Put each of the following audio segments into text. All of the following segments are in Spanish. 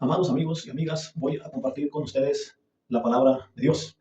Amados amigos y amigas, voy a compartir con ustedes la palabra de Dios.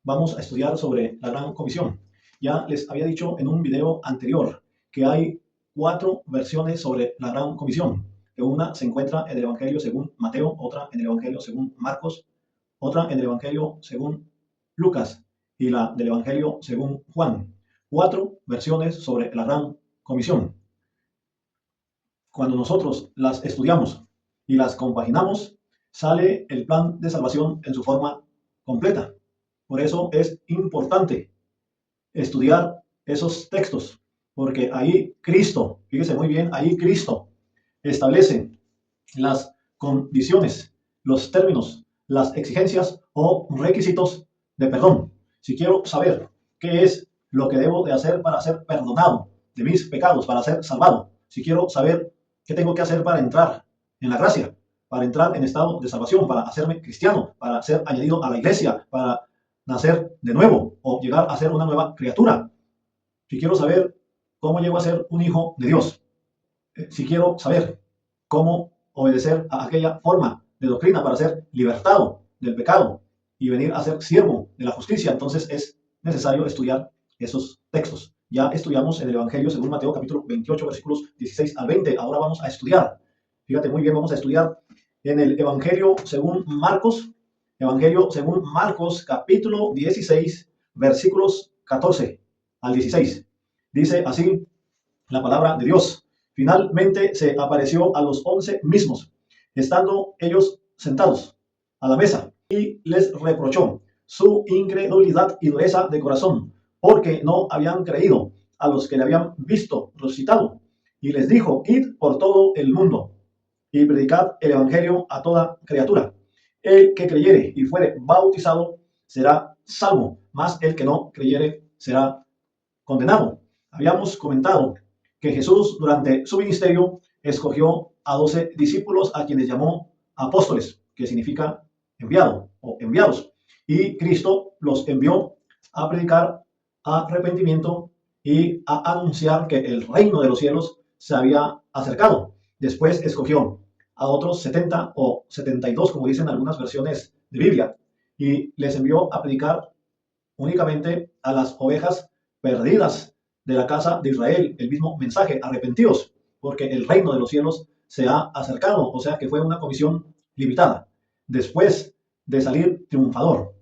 Vamos a estudiar sobre la Gran Comisión. Ya les había dicho en un video anterior que hay 4 versiones sobre la Gran Comisión. Que una se encuentra en el Evangelio según Mateo, otra en el Evangelio según Marcos, otra en el Evangelio según Lucas y la del Evangelio según Juan. 4 versiones sobre la Gran Comisión. Cuando nosotros las estudiamos y las compaginamos, sale el plan de salvación en su forma completa. Por eso es importante estudiar esos textos, porque ahí Cristo, fíjese muy bien, ahí Cristo establece las condiciones, los términos, las exigencias o requisitos de perdón. Si quiero saber qué es lo que debo de hacer para ser perdonado de mis pecados, para ser salvado, si quiero saber qué tengo que hacer para entrar en la gracia, para entrar en estado de salvación, para hacerme cristiano, para ser añadido a la iglesia, para nacer de nuevo o llegar a ser una nueva criatura, si quiero saber cómo llego a ser un hijo de Dios, si quiero saber cómo obedecer a aquella forma de doctrina para ser libertado del pecado y venir a ser siervo de la justicia, entonces es necesario estudiar esos textos. Ya estudiamos en el Evangelio según Mateo capítulo 28 versículos 16 al 20. Ahora vamos a estudiar. Fíjate muy bien, vamos a estudiar en el Evangelio según Marcos capítulo 16 versículos 14 al 16. Dice así la palabra de Dios. Finalmente se apareció a los 11 mismos, estando ellos sentados a la mesa, y les reprochó su incredulidad y dureza de corazón, porque no habían creído a los que le habían visto resucitado. Y les dijo: id por todo el mundo y predicad el evangelio a toda criatura. El que creyere y fuere bautizado será salvo, mas el que no creyere será condenado. Habíamos comentado que Jesús durante su ministerio escogió a 12 discípulos a quienes llamó apóstoles, que significa enviado o enviados. Y Cristo los envió a predicar arrepentimiento y a anunciar que el reino de los cielos se había acercado. Después escogió a otros 70 o 72, como dicen algunas versiones de Biblia, y les envió a predicar únicamente a las ovejas perdidas de la casa de Israel, el mismo mensaje: arrepentidos, porque el reino de los cielos se ha acercado. O sea que fue una comisión limitada. Después de salir triunfador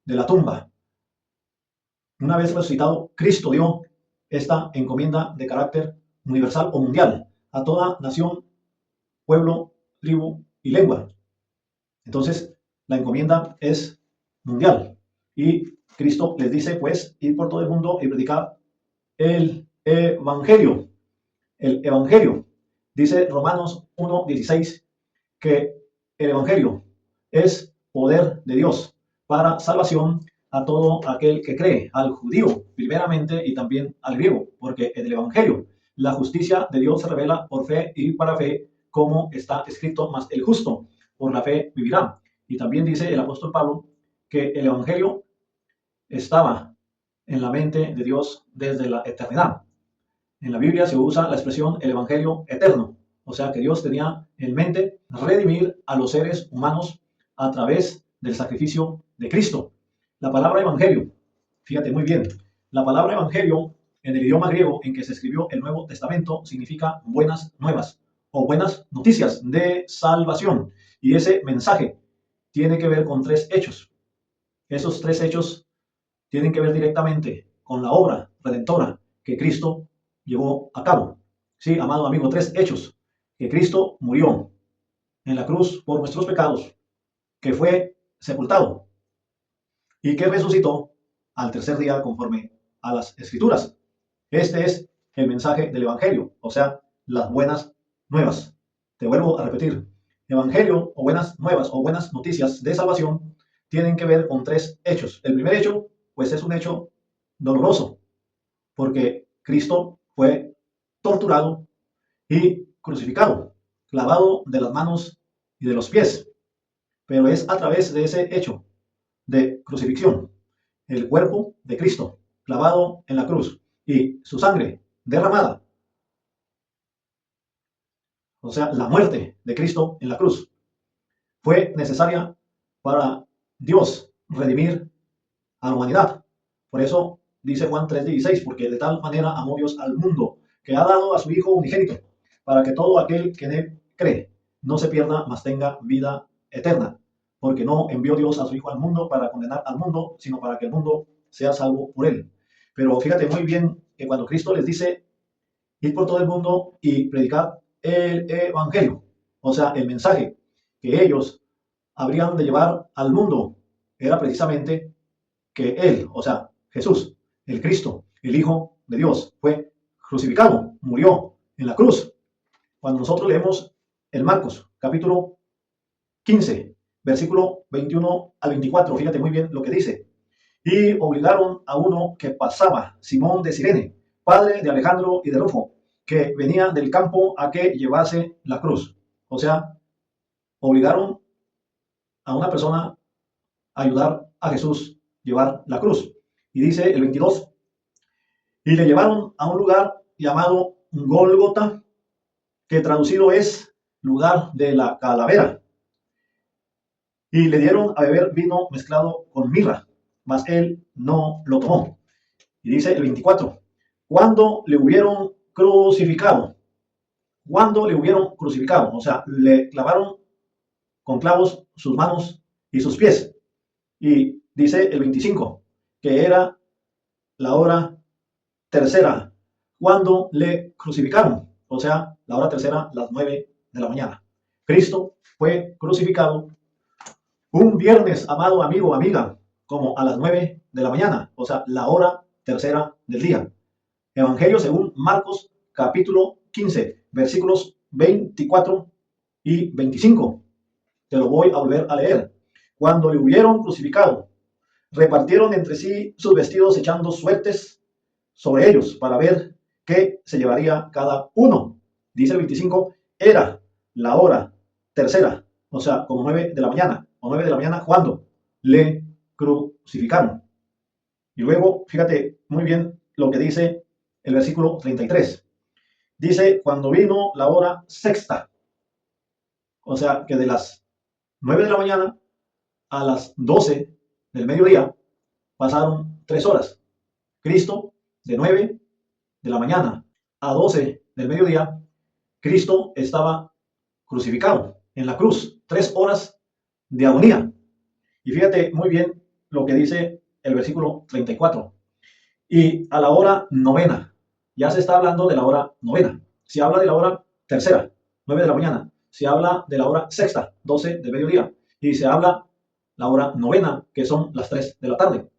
de la tumba, una vez resucitado, Cristo dio esta encomienda de carácter universal o mundial a toda nación, pueblo, tribu y lengua. Entonces, la encomienda es mundial. Y Cristo les dice, pues, ir por todo el mundo y predicar el Evangelio. El Evangelio. Dice Romanos 1:16 que el Evangelio es poder de Dios para salvación a todo aquel que cree, al judío primeramente y también al griego, porque en el Evangelio la justicia de Dios se revela por fe y para fe, como está escrito: mas el justo por la fe vivirá. Y también dice el apóstol Pablo que el Evangelio estaba en la mente de Dios desde la eternidad. En la Biblia se usa la expresión el Evangelio eterno, o sea que Dios tenía en mente redimir a los seres humanos a través del sacrificio de Cristo. La palabra Evangelio, fíjate muy bien, la palabra Evangelio en el idioma griego en que se escribió el Nuevo Testamento significa buenas nuevas o buenas noticias de salvación. Y ese mensaje tiene que ver con 3 hechos. Esos 3 hechos tienen que ver directamente con la obra redentora que Cristo llevó a cabo. Sí, amado amigo, 3 hechos: que Cristo murió en la cruz por nuestros pecados, que fue sepultado y que resucitó al tercer día conforme a las Escrituras. Este es el mensaje del Evangelio, o sea, las buenas nuevas. Te vuelvo a repetir: Evangelio o buenas nuevas o buenas noticias de salvación tienen que ver con 3 hechos. El primer hecho, pues, es un hecho doloroso, porque Cristo fue torturado y crucificado, clavado de las manos y de los pies. Pero es a través de ese hecho de crucifixión, el cuerpo de Cristo clavado en la cruz y su sangre derramada, o sea, la muerte de Cristo en la cruz, fue necesaria para Dios redimir a la humanidad. Por eso dice Juan 3:16, porque de tal manera amó Dios al mundo, que ha dado a su Hijo unigénito, para que todo aquel que en él cree no se pierda, mas tenga vida eterna. Porque no envió Dios a su Hijo al mundo para condenar al mundo, sino para que el mundo sea salvo por él. Pero fíjate muy bien que cuando Cristo les dice, ir por todo el mundo y predicar el evangelio, o sea, el mensaje que ellos habrían de llevar al mundo, era precisamente que él, o sea, Jesús, el Cristo, el Hijo de Dios, fue crucificado, murió en la cruz. Cuando nosotros leemos el Marcos, capítulo 15, versículo 21 al 24, fíjate muy bien lo que dice. Y obligaron a uno que pasaba, Simón de Cirene, padre de Alejandro y de Rufo, que venía del campo, a que llevase la cruz. O sea, obligaron a una persona a ayudar a Jesús a llevar la cruz. Y dice el 22, y le llevaron a un lugar llamado Gólgota, que traducido es lugar de la calavera. Y le dieron a beber vino mezclado con mirra, mas él no lo tomó. Y dice el 24, cuando le hubieron crucificado, o sea, le clavaron con clavos sus manos y sus pies. Y dice el 25, que era la hora tercera, cuando le crucificaron, o sea, la hora tercera, las 9 de la mañana. Cristo fue crucificado un viernes, amado amigo, amiga, como a las 9 de la mañana, o sea, la hora tercera del día. Evangelio según Marcos, capítulo 15, versículos 24 y 25. Te lo voy a volver a leer. Cuando le hubieron crucificado, repartieron entre sí sus vestidos, echando suertes sobre ellos para ver qué se llevaría cada uno. Dice el 25, era la hora tercera, o sea, como 9 de la mañana, o 9 de la mañana cuando le crucificaron. Y luego, fíjate muy bien lo que dice el versículo 33. Dice, cuando vino la hora sexta, o sea, que de las 9 de la mañana a las 12 del mediodía pasaron 3 horas. Cristo, de 9 de la mañana a 12 del mediodía, Cristo estaba crucificado en la cruz. 3 horas de agonía. Y fíjate muy bien lo que dice el versículo 34. Y a la hora novena, ya se está hablando de la hora novena. Se habla de la hora tercera, 9 de la mañana. Se habla de la hora sexta, 12 de mediodía. Y se habla la hora novena, que son las 3 de la tarde.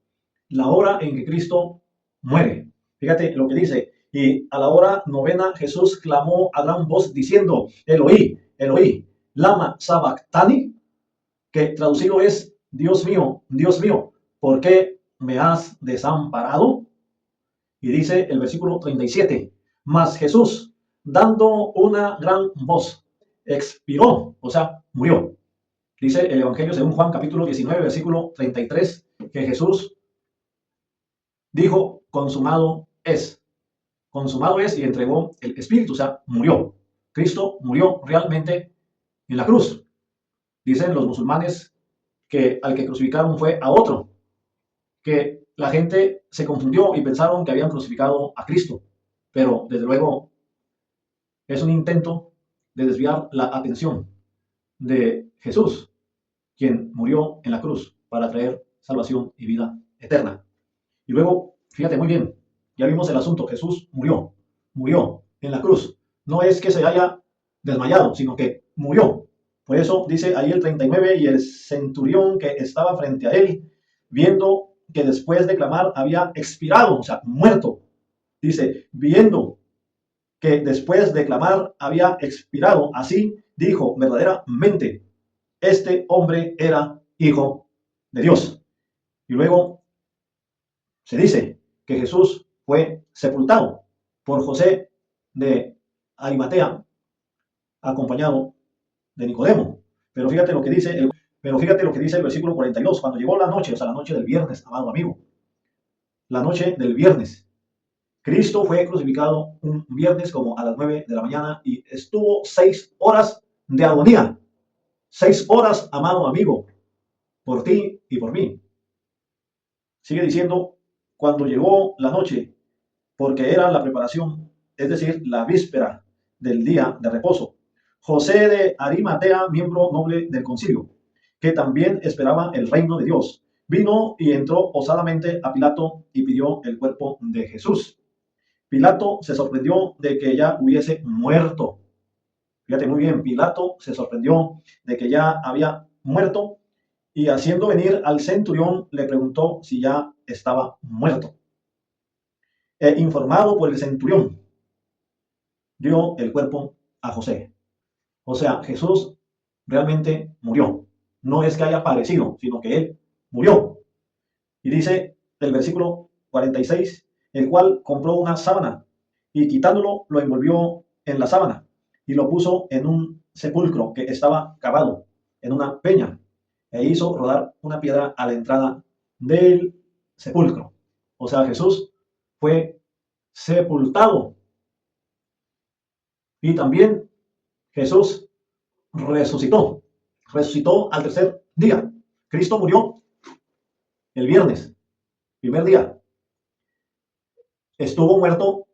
La hora en que Cristo muere. Fíjate lo que dice. Y a la hora novena Jesús clamó a gran voz diciendo, Eloí, Eloí, lama sabactani, que traducido es, Dios mío, ¿por qué me has desamparado? Y dice el versículo 37, mas Jesús, dando una gran voz, expiró, o sea, murió. Dice el Evangelio según Juan capítulo 19, versículo 33, que Jesús dijo, consumado es, y entregó el Espíritu, o sea, murió. Cristo murió realmente en la cruz. Dicen los musulmanes que al que crucificaron fue a otro, que la gente se confundió y pensaron que habían crucificado a Cristo, pero desde luego es un intento de desviar la atención de Jesús, quien murió en la cruz para traer salvación y vida eterna. Y luego, fíjate muy bien, ya vimos el asunto, Jesús murió en la cruz. No es que se haya desmayado, sino que murió. Por eso dice ahí el 39, y el centurión que estaba frente a él, viendo que después de clamar había expirado, o sea, muerto. Dice, viendo que después de clamar había expirado, así dijo, verdaderamente, este hombre era hijo de Dios. Y luego se dice que Jesús fue sepultado por José de Arimatea, acompañado de Nicodemo. Pero fíjate lo que dice el versículo 42. Cuando llegó la noche, o sea, la noche del viernes, amado amigo, la noche del viernes, Cristo fue crucificado un viernes como a las 9 de la mañana y estuvo 6 horas de agonía. 6 horas, amado amigo, por ti y por mí. Sigue diciendo, cuando llegó la noche, porque era la preparación, es decir, la víspera del día de reposo. José de Arimatea, miembro noble del concilio, que también esperaba el reino de Dios, vino y entró osadamente a Pilato y pidió el cuerpo de Jesús. Pilato se sorprendió de que ya hubiese muerto. Fíjate muy bien, Pilato se sorprendió de que ya había muerto y haciendo venir al centurión le preguntó si ya estaba muerto. Informado por el centurión, dio el cuerpo a José. O sea, Jesús realmente murió. No es que haya aparecido, sino que él murió. Y dice el versículo 46, el cual compró una sábana y quitándolo lo envolvió en la sábana y lo puso en un sepulcro que estaba cavado en una peña e hizo rodar una piedra a la entrada del sepulcro. O sea, Jesús fue sepultado y también Jesús resucitó. Resucitó al tercer día. Cristo murió el viernes, primer día. Estuvo muerto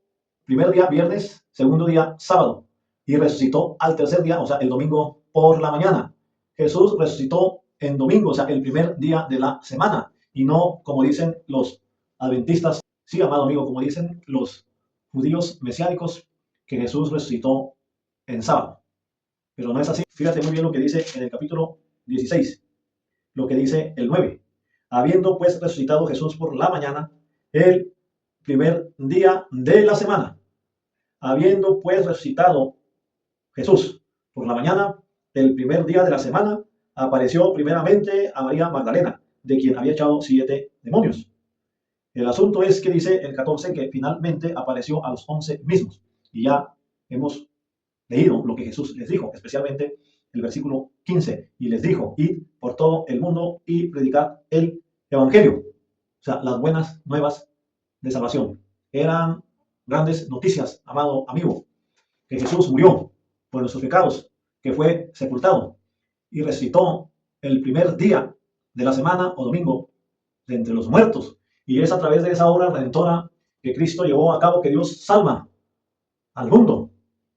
primer día viernes, segundo día sábado. Y resucitó al tercer día, o sea, el domingo por la mañana. Jesús resucitó en domingo, o sea, el primer día de la semana. Y no como dicen los adventistas, sí, amado amigo, como dicen los judíos mesiánicos, que Jesús resucitó en sábado. Pero no es así. Fíjate muy bien lo que dice en el capítulo 16, lo que dice el 9. Habiendo pues resucitado Jesús por la mañana, el primer día de la semana. Habiendo pues resucitado Jesús por la mañana, el primer día de la semana, apareció primeramente a María Magdalena, de quien había echado 7 demonios. El asunto es que dice el 14 que finalmente apareció a los 11 mismos. Y ya hemos leído lo que Jesús les dijo, especialmente el versículo 15. Y les dijo, id por todo el mundo y predicad el evangelio. O sea, las buenas nuevas de salvación. Eran grandes noticias, amado amigo, que Jesús murió por nuestros pecados, que fue sepultado y resucitó el primer día de la semana o domingo de entre los muertos. Y es a través de esa obra redentora que Cristo llevó a cabo que Dios salva al mundo.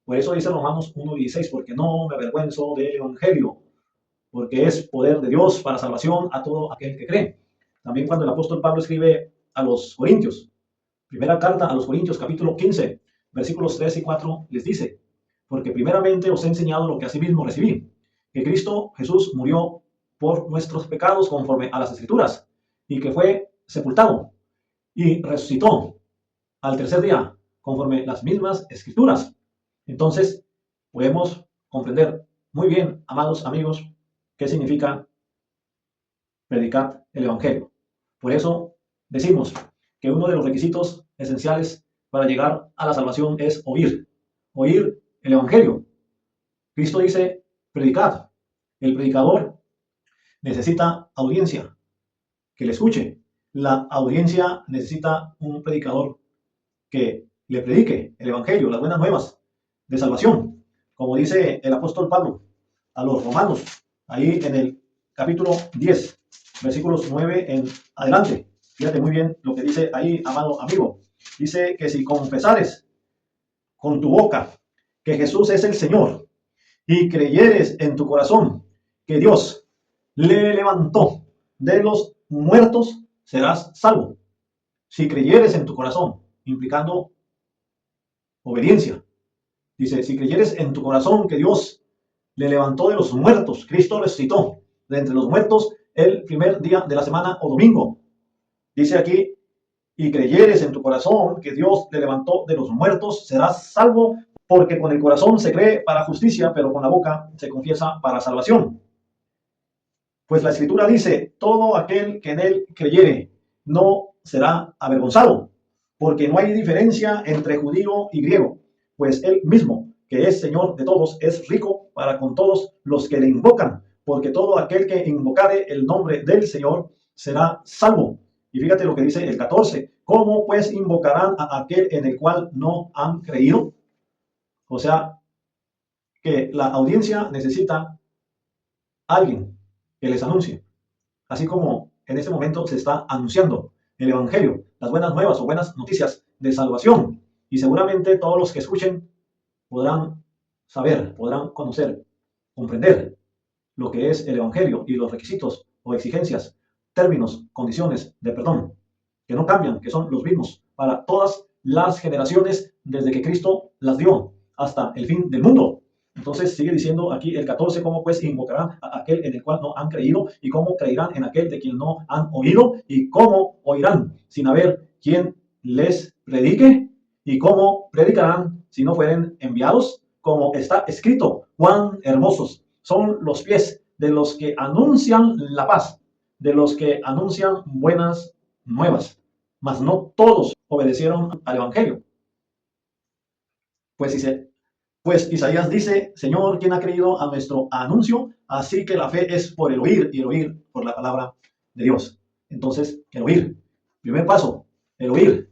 Por eso dice Romanos 1:16, porque no me avergüenzo del Evangelio, porque es poder de Dios para salvación a todo aquel que cree. También cuando el apóstol Pablo escribe a los Corintios, primera carta a los Corintios, capítulo 15, versículos 3 y 4, les dice, porque primeramente os he enseñado lo que asimismo recibí, que Cristo Jesús murió por nuestros pecados conforme a las Escrituras, y que fue sepultado y resucitó al tercer día conforme las mismas Escrituras. Entonces, podemos comprender muy bien, amados amigos, qué significa predicar el Evangelio. Por eso decimos que uno de los requisitos esenciales para llegar a la salvación es oír el Evangelio. Cristo dice, predicad. El predicador necesita audiencia, que le escuche. La audiencia necesita un predicador que le predique el Evangelio, las buenas nuevas de salvación. Como dice el apóstol Pablo a los romanos, ahí en el capítulo 10, versículos 9 en adelante. Fíjate muy bien lo que dice ahí, amado amigo. Dice que si confesares con tu boca que Jesús es el Señor y creyeres en tu corazón que Dios le levantó de los muertos, serás salvo. Si creyeres en tu corazón, implicando obediencia. Dice, si creyeres en tu corazón que Dios le levantó de los muertos, Cristo resucitó de entre los muertos el primer día de la semana o domingo. Dice aquí, y creyeres en tu corazón que Dios le levantó de los muertos, serás salvo, porque con el corazón se cree para justicia, pero con la boca se confiesa para salvación. Pues la Escritura dice, todo aquel que en él creyere no será avergonzado, porque no hay diferencia entre judío y griego, pues él mismo, que es Señor de todos, es rico para con todos los que le invocan, porque todo aquel que invocare el nombre del Señor será salvo. Y fíjate lo que dice el 14, ¿cómo pues invocarán a aquel en el cual no han creído? O sea, que la audiencia necesita alguien que les anuncie, así como en este momento se está anunciando el Evangelio, las buenas nuevas o buenas noticias de salvación. Y seguramente todos los que escuchen podrán saber, podrán conocer, comprender lo que es el Evangelio y los requisitos o exigencias, términos, condiciones de perdón, que no cambian, que son los mismos para todas las generaciones desde que Cristo las dio hasta el fin del mundo. Entonces sigue diciendo aquí el 14, cómo pues invocarán a aquel en el cual no han creído, y cómo creerán en aquel de quien no han oído, y cómo oirán sin haber quien les predique, y cómo predicarán si no fueren enviados. Como está escrito, cuán hermosos son los pies de los que anuncian la paz, de los que anuncian buenas nuevas. Mas no todos obedecieron al Evangelio. Pues Isaías dice: Señor, ¿quién ha creído a nuestro anuncio? Así que la fe es por el oír, y el oír por la palabra de Dios. Entonces, el oír. Primer paso, el oír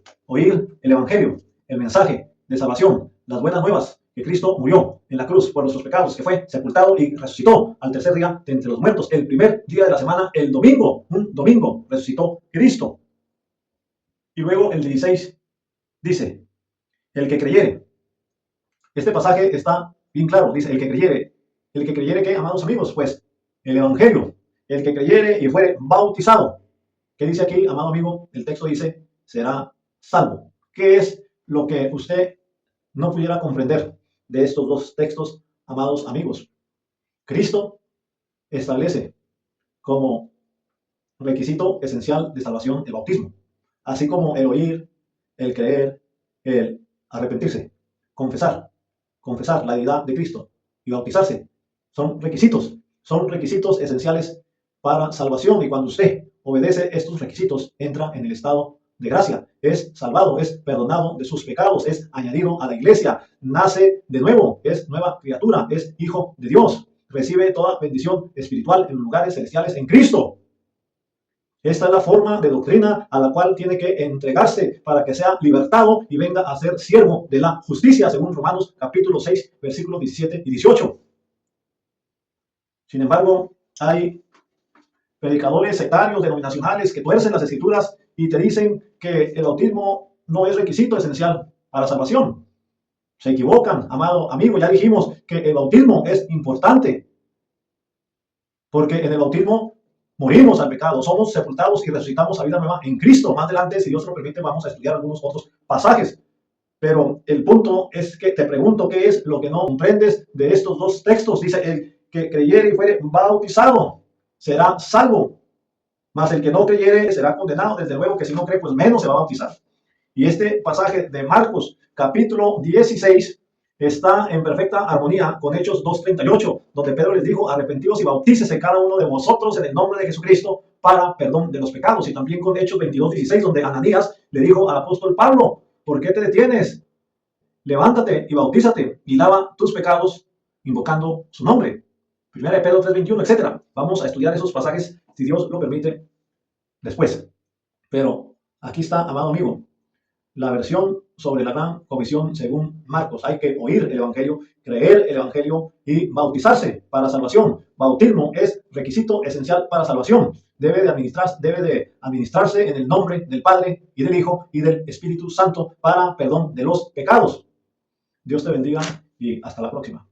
el Evangelio, el mensaje de salvación, las buenas nuevas, que Cristo murió en la cruz por nuestros pecados, que fue sepultado y resucitó al tercer día de entre los muertos. El primer día de la semana, el domingo, un domingo, resucitó Cristo. Y luego el 16 dice: el que creyere. Este pasaje está bien claro, dice: el que creyere, ¿qué, amados amigos? Pues el Evangelio. El que creyere y fuere bautizado. ¿Qué dice aquí, amado amigo? El texto dice: será salvo. ¿Qué es lo que usted no pudiera comprender de estos dos textos, amados amigos? Cristo establece como requisito esencial de salvación el bautismo, así como el oír, el creer, el arrepentirse, confesar la deidad de Cristo y bautizarse. Son requisitos esenciales para salvación, y cuando usted obedece estos requisitos, entra en el estado de gracia, es salvado, es perdonado de sus pecados, es añadido a la iglesia, nace de nuevo, es nueva criatura, es hijo de Dios, recibe toda bendición espiritual en los lugares celestiales en Cristo. Esta es la forma de doctrina a la cual tiene que entregarse para que sea libertado y venga a ser siervo de la justicia, según Romanos capítulo 6, versículos 17 y 18. Sin embargo, hay predicadores sectarios, denominacionales, que tuercen las escrituras y te dicen que el bautismo no es requisito esencial para salvación. Se equivocan, amado amigo. Ya dijimos que el bautismo es importante, porque en el bautismo morimos al pecado, somos sepultados y resucitamos a vida nueva en Cristo. Más adelante, si Dios lo permite, vamos a estudiar algunos otros pasajes. Pero el punto es que te pregunto, ¿qué es lo que no comprendes de estos dos textos? Dice: el que creyere y fuere bautizado será salvo, mas el que no creyere será condenado. Desde luego que si no cree, pues menos se va a bautizar. Y este pasaje de Marcos capítulo 16 está en perfecta armonía con Hechos 2:38, donde Pedro les dijo: arrepentíos y bautícese cada uno de vosotros en el nombre de Jesucristo para perdón de los pecados. Y también con Hechos 22:16, donde Ananías le dijo al apóstol Pablo: ¿por qué te detienes? Levántate y bautízate y lava tus pecados invocando su nombre. Primera de Pedro 3:21, etc. Vamos a estudiar esos pasajes, si Dios lo permite, después. Pero aquí está, amado amigo, la versión sobre la gran comisión según Marcos. Hay que oír el Evangelio, creer el Evangelio y bautizarse para salvación. Bautismo es requisito esencial para salvación. Debe de administrarse en el nombre del Padre y del Hijo y del Espíritu Santo para perdón de los pecados. Dios te bendiga y hasta la próxima.